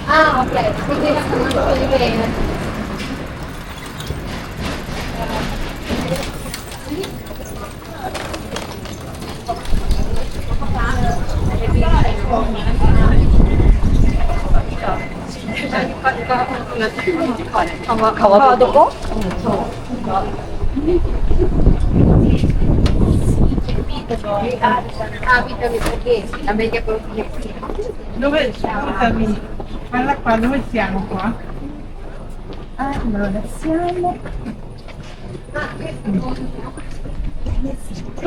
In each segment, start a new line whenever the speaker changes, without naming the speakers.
Ah, ok, quindi la conosco di bene. Kawaどこ？Ah, vita che la media quello che
Dove, scusami, parla qua, dove siamo qua? Allora, siamo...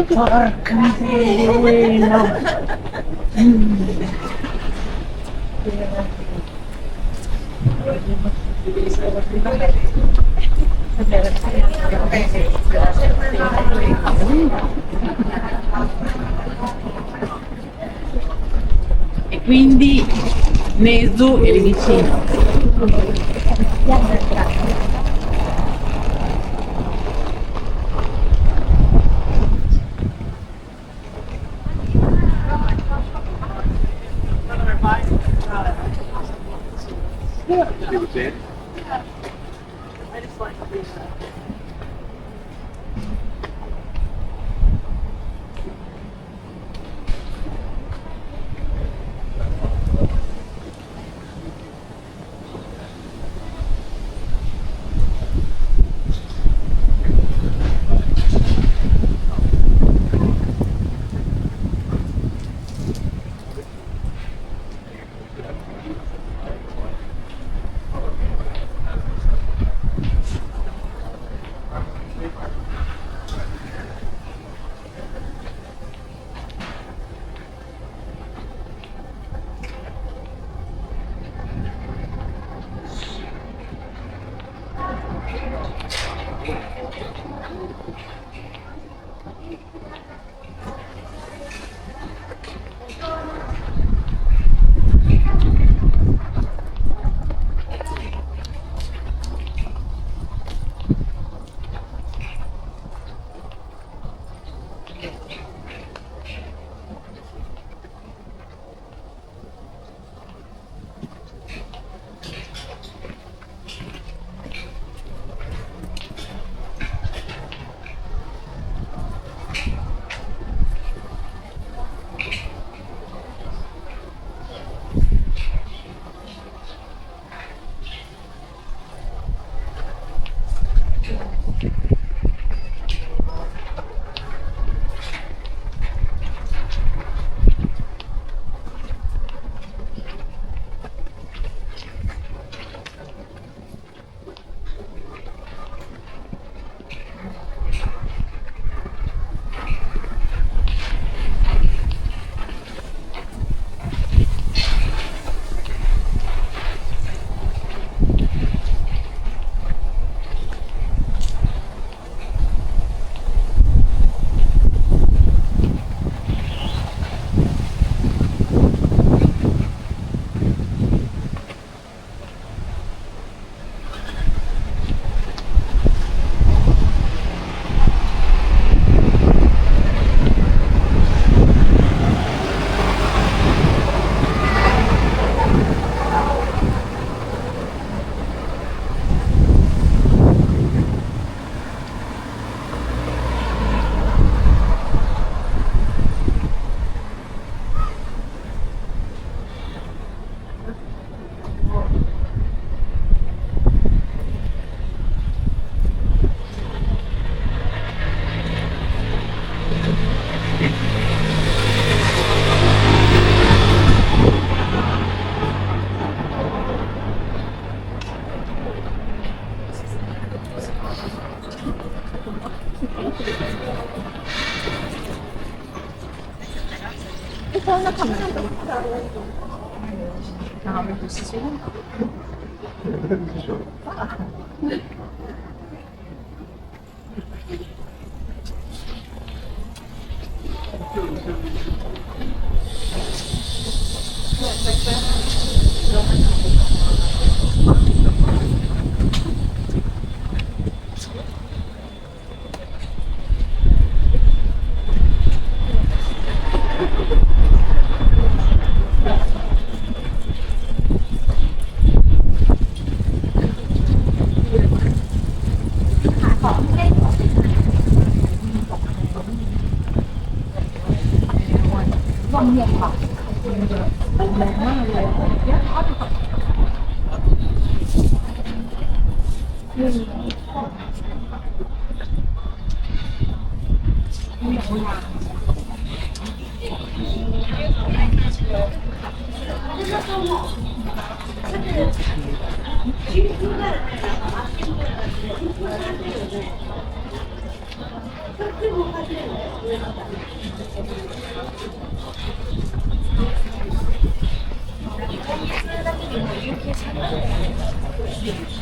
Porca miseria, quella! E quindi Nesu è lì vicino.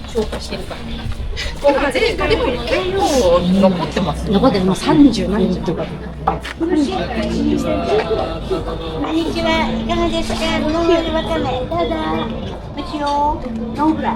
消化してるから。でも結構残ってます。
残ってるもう30何時とか。
こんにちは、いかがですか。ごめんわかんない。どうぞ。もちろん、ノンフライ。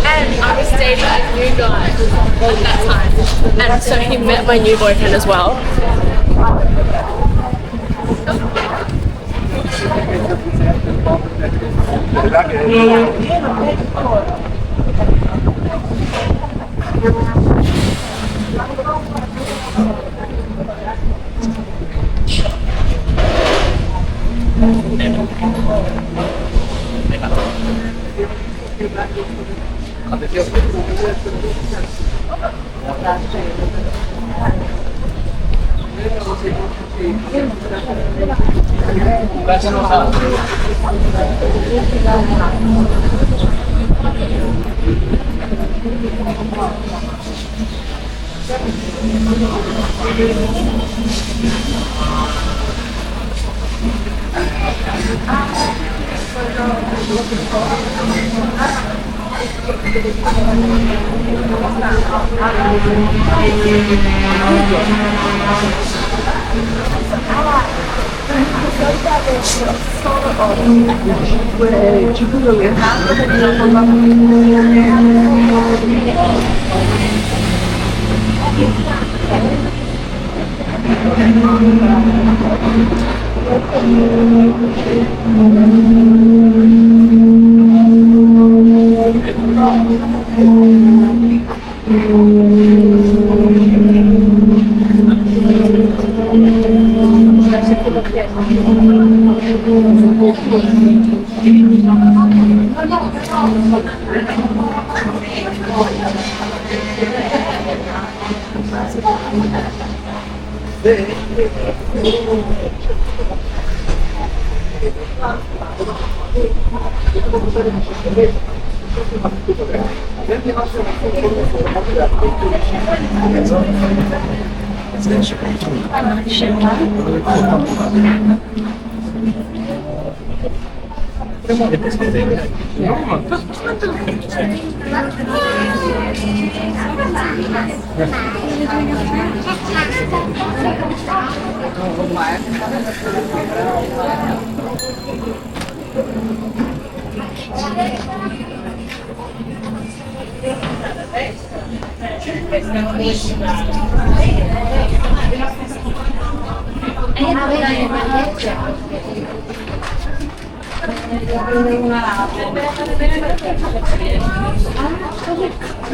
And I was dating a new guy at that time. And so he met my new boyfriend as well.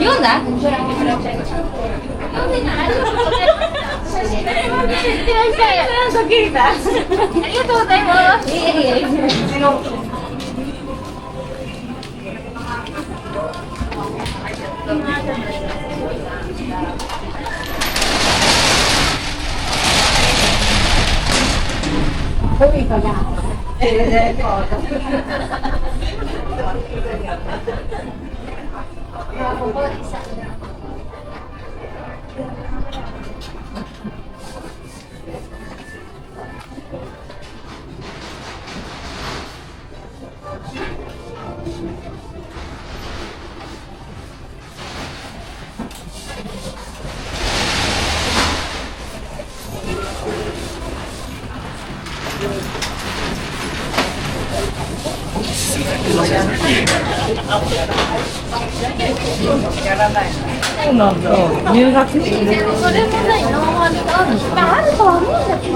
読んだ？読んでない。ありがとうございます。いえいえ。古いかな。
そうなんだ。入学式で。
それもね、ノーマルがあるとは思うんだけど。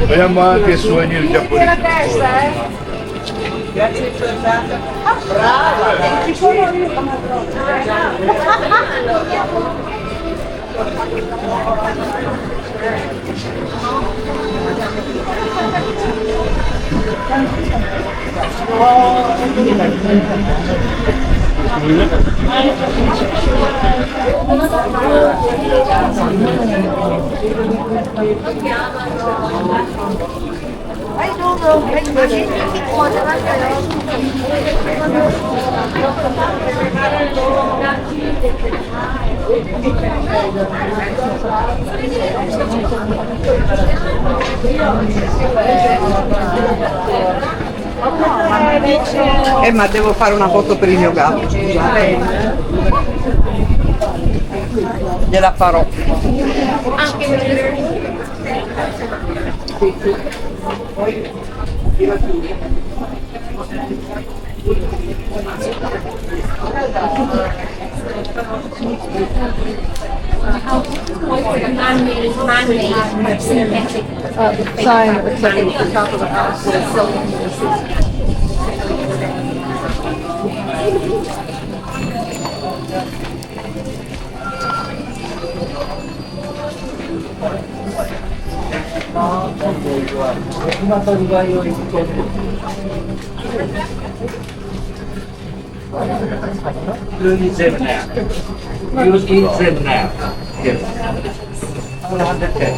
Abbiamo anche suoni giapponesi.
Grazie per brava.
Ma devo fare una foto per il mio gatto, scusate. Gliela farò.
Man-made synthetic sign that looks like it's the top of the house with silver.
You eat them now. You eat them now. Yes. How long did it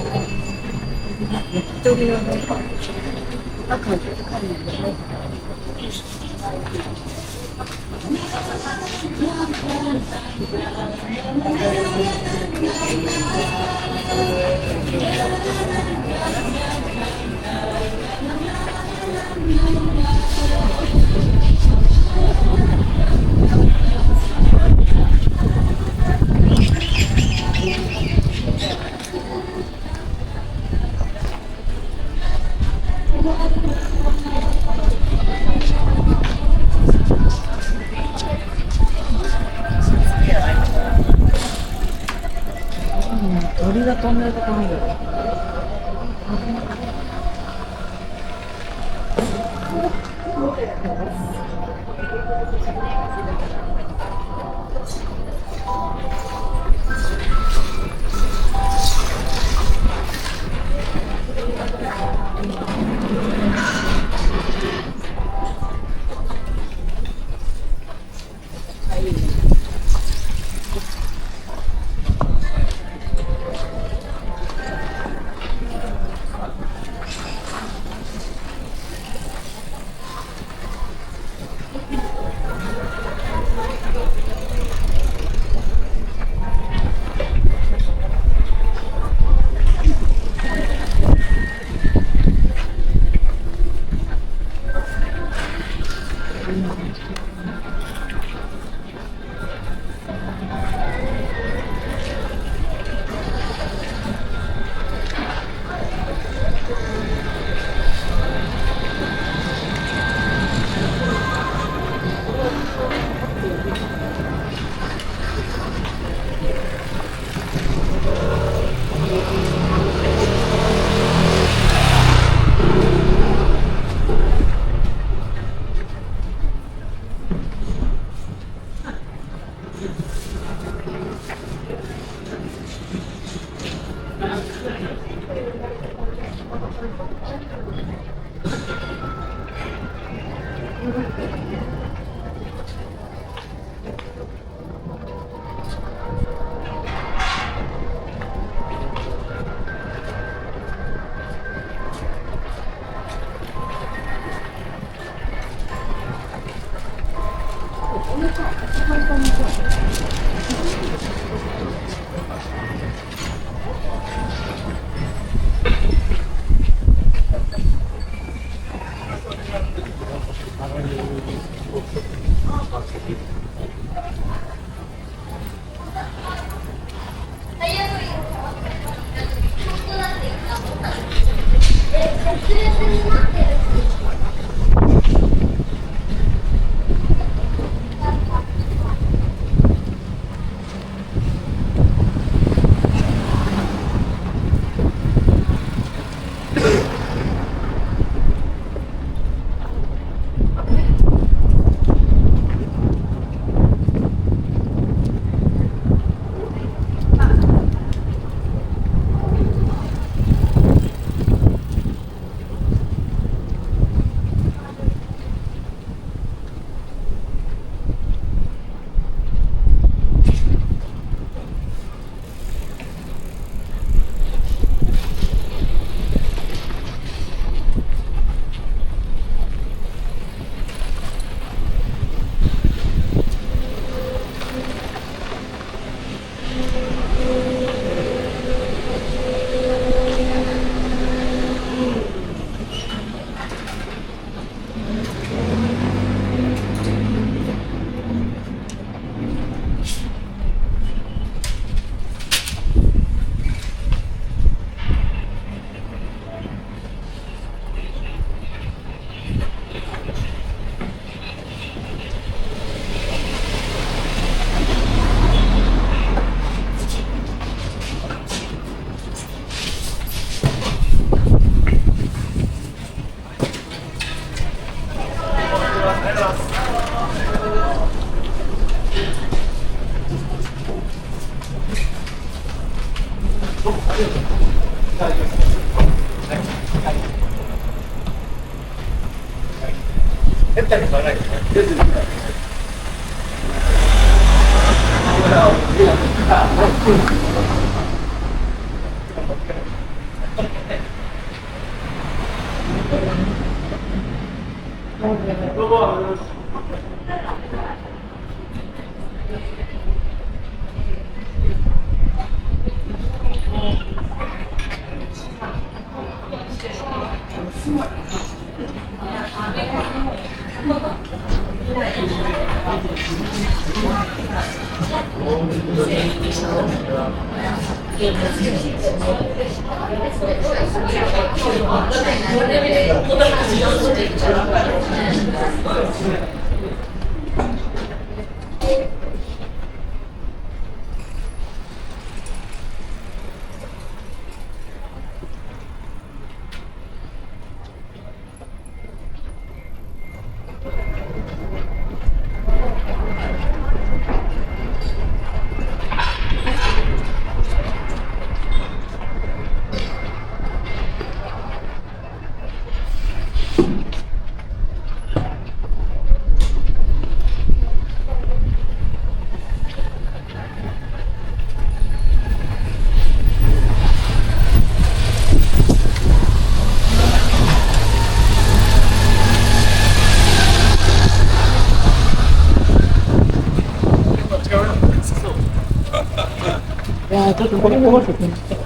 ちょっとこれこぼしてください。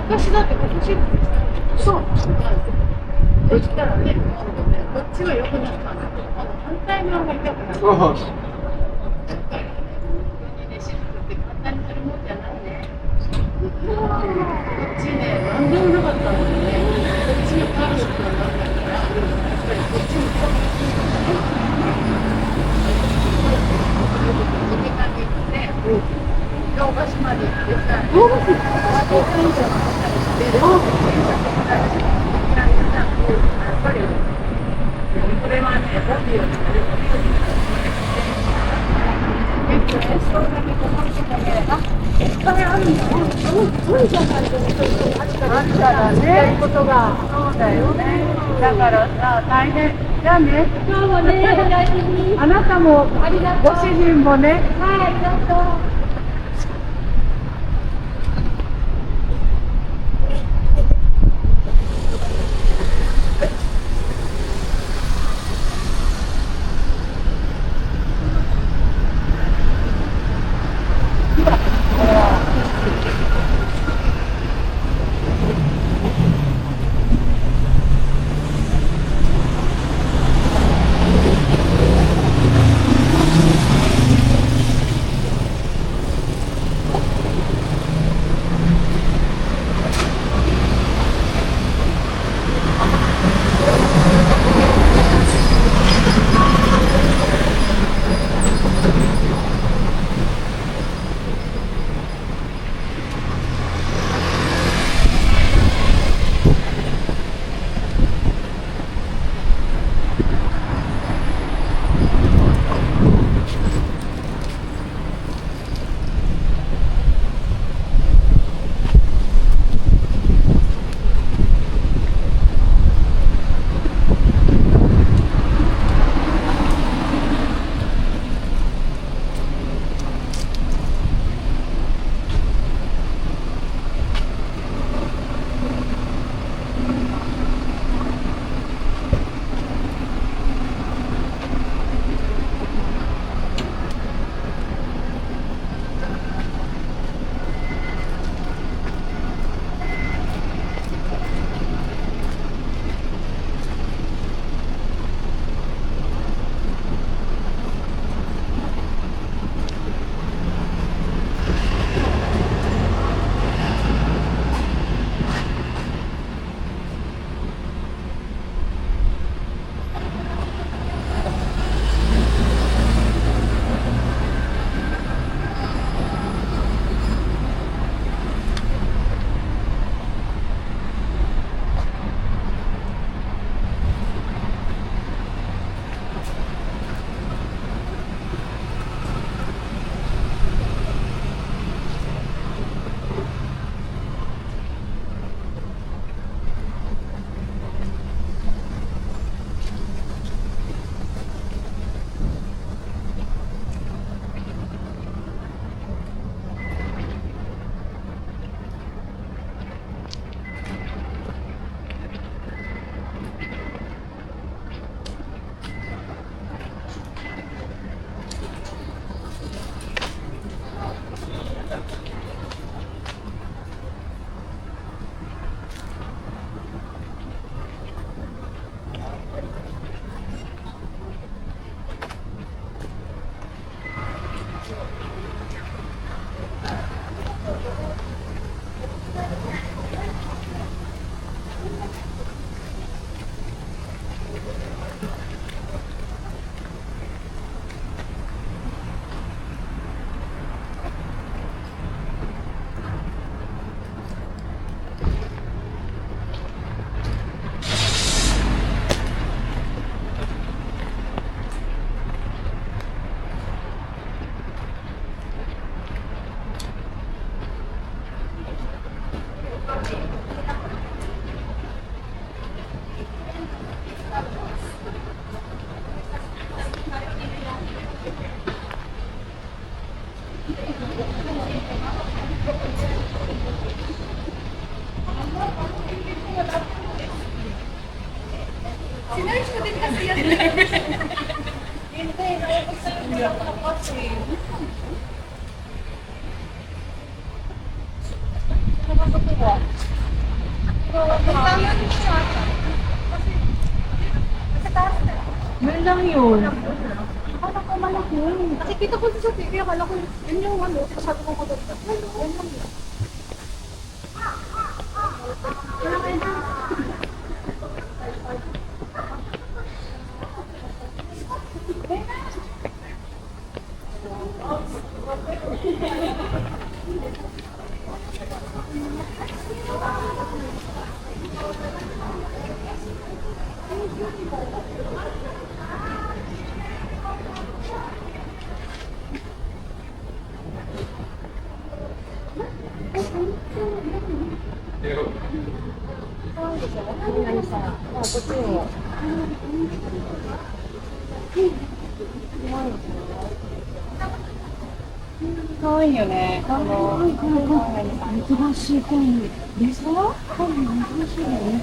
私だってこっちそうできたらね、こっちは良くなったんだけど、反対側が痛くなった。こっちね、なんでもなかったのにね、こっちのパーフェクトなんだから、やっぱりこっちに来たから時間に行って、京橋まで行ってさ、京橋以上ので、やっぱり、これはね、ボディを作る。結構ね、そうだけど、本当にね、いっぱいあるんだよ。そうじゃないと、あるからね、やることが。そうだよね。だからさ、大変。じゃあね。今日もね、あなたも、ご主人もね。はい、ありがとう。Yun lang yun.
Akala ko malaki. Kasi kita ko sa TV, akala ko yun yung ano, sabi ko doon. Yun lang yun. Wala kayo dyan.
可愛いよね。珍しいコイン。でしょ？コイン珍しいよね。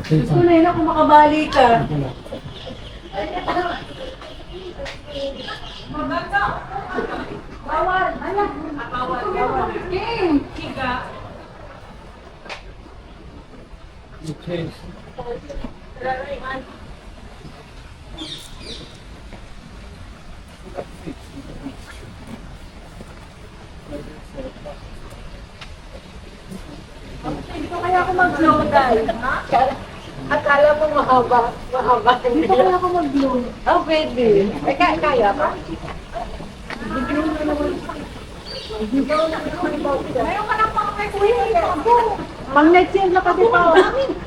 Gusto na yun ako makabali ka. Bawal! Ayan! Bawal! Game! Higa!
Okay.
Dito kaya ako mag-blow dahil. Akala mo mahaba. Mahaba. Dito kaya ako mag-blow. Oh, pwede. Kaya ba? Mayroon ka ng mga may kuya. Mag-net-change na kasi pa.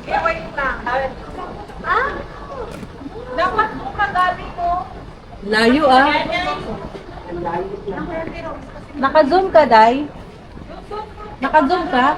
Kaya wait lang. Ha? Dapat mo magaling mo.
Layo ah. Naka-zoom ka, Day? Naka-zoom ka?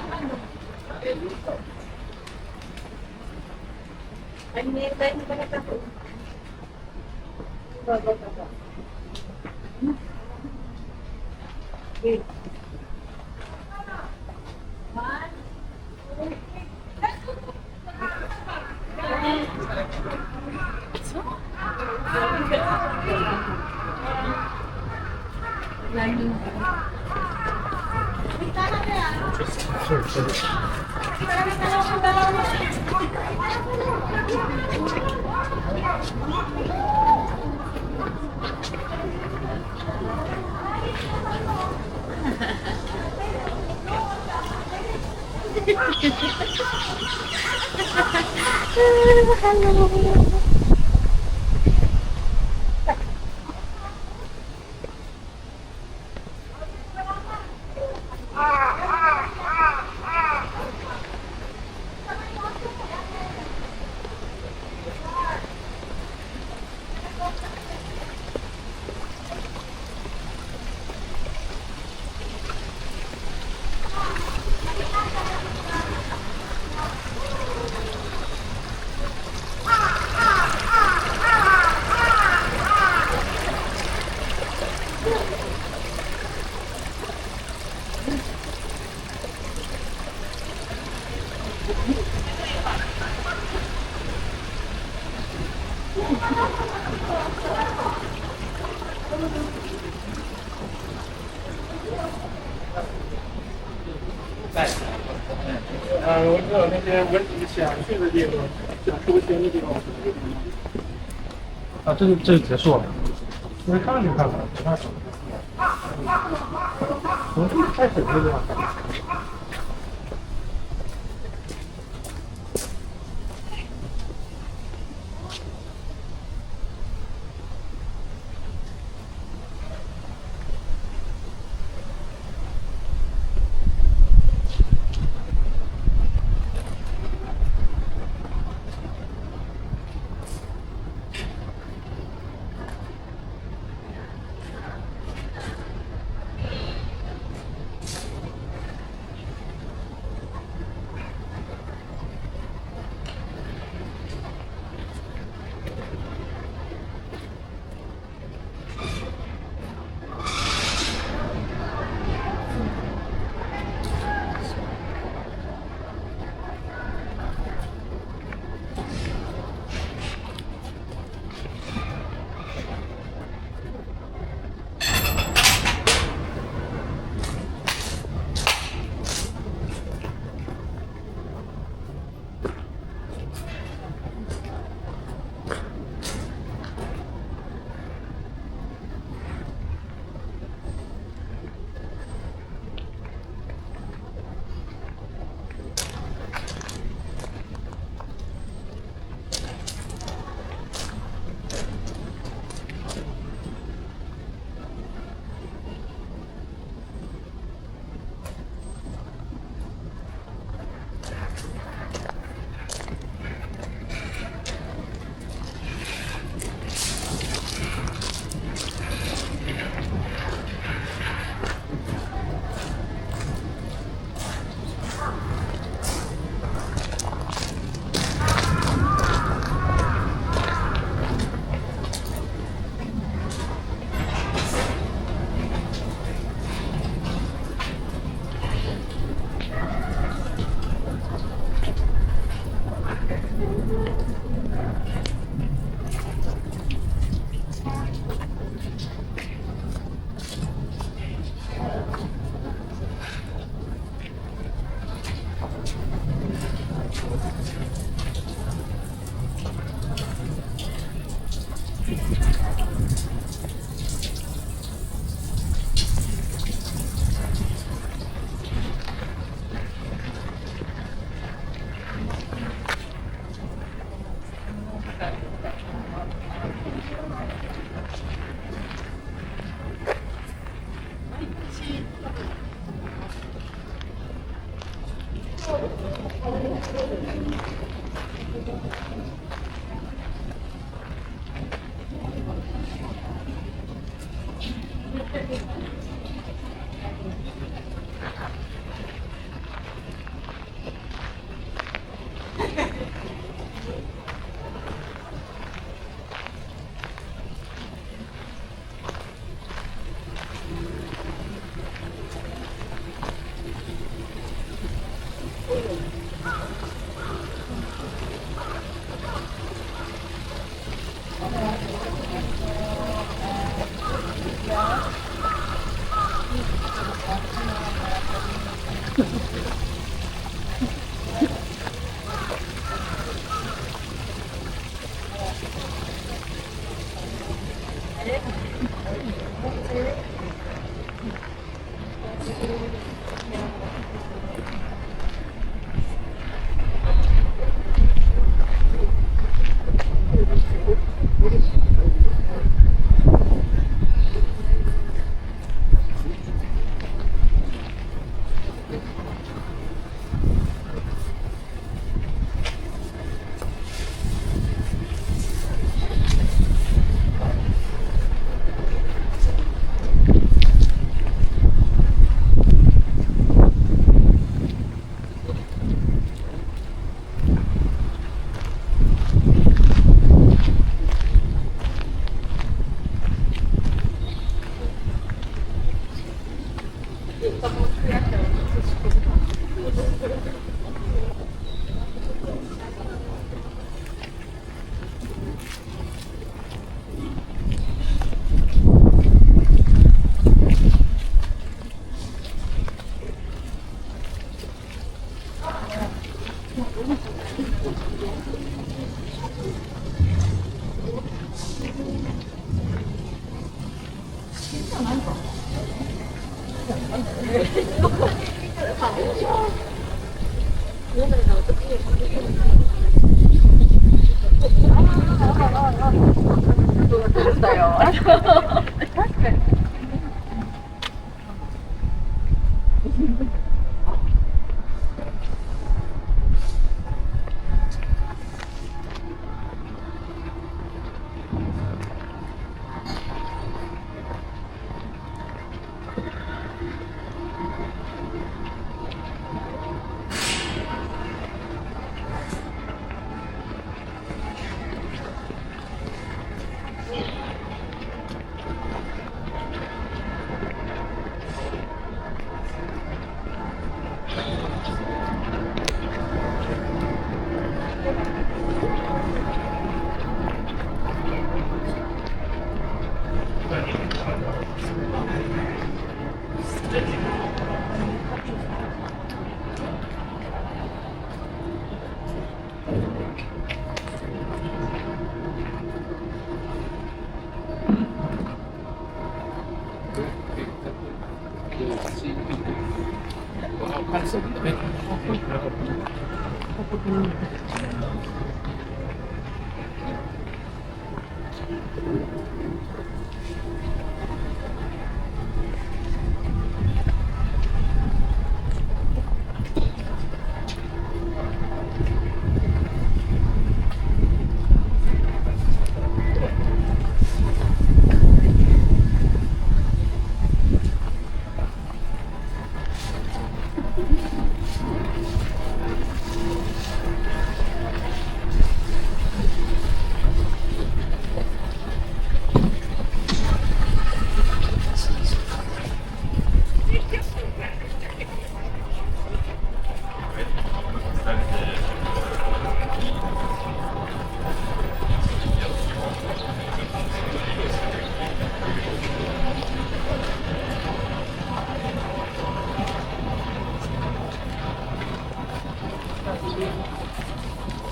啊，这就结束了。因为看就看吧，其他什么？从这开始这个。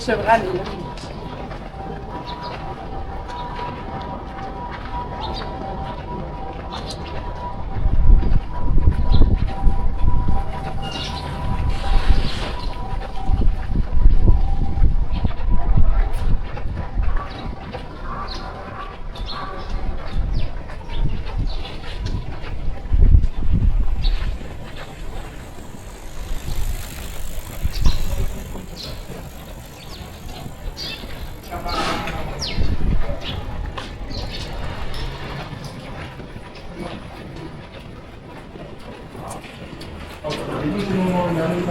Chevrolet.
の波が、波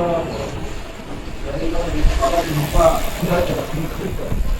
が上がるのか、下ったらびっくりと。